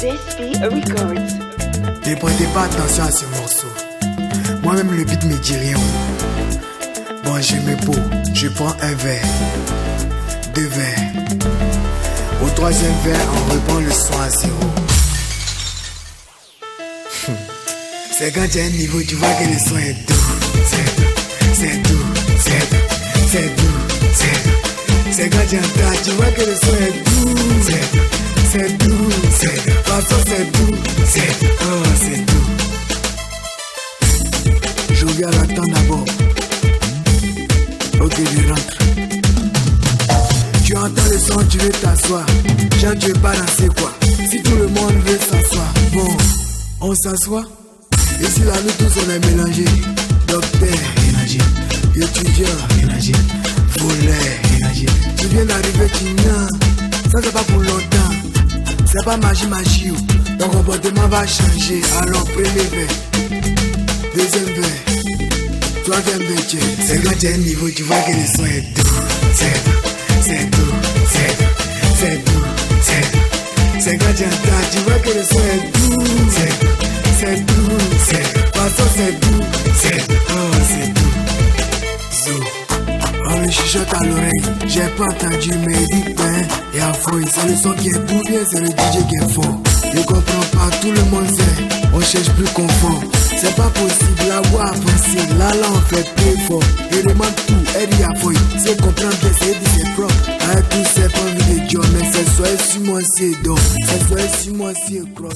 DSP Records. Ne prêtez pas attention à ce morceau. Moi-même le beat me dit rien. Bon, je me pose, je prends un verre, 2 verres. Au 3e verre, on reprend le son à 0. C'est quand tu as un niveau, tu vois que le son est doux. C'est doux, c'est doux, c'est doux, c'est doux. C'est quand tu entends, tu vois que le son est doux. C'est doux, c'est doux. Façon c'est doux, c'est doux. Je regarde la temps d'abord. Ok, je rentre. Tu entends le son, tu veux t'asseoir. Genre tu veux pas danser quoi. Si tout le monde veut s'asseoir, bon, on s'assoit. Ici là nous tous on est mélangés. Docteur, mélangé. Étudiant, mélangé. Voleur, mélangé. Tu viens d'arriver, tu n'as. Ça c'est pas pour longtemps. C'est pas magie. Ton comportement va changer. Alors premier verre, 2e verre, 3e verre. C'est quand tu as un niveau, tu vois que le son est doux. C'est doux, c'est doux, c'est doux, c'est doux. C'est quand tu entends, tu vois que le son est doux. C'est doux, c'est doux. Façon c'est doux, c'est doux. Zo, on le chuchote à l'oreille. J'ai pas entendu mais il dit ben et à fouille. C'est le son qui est doux, bien c'est le DJ qui est fort. Je comprends pas, tout le monde sait. On cherche plus confort. C'est pas possible, la voix avancée. Là on fait plus fort. Il demande tout, elle dit à fouille. C'est comprendre bien, c'est dit c'est propre. Avec tout c'est pas envie de Dieu. Mais c'est soit si moi c'est donc. C'est soit si moi c'est cross.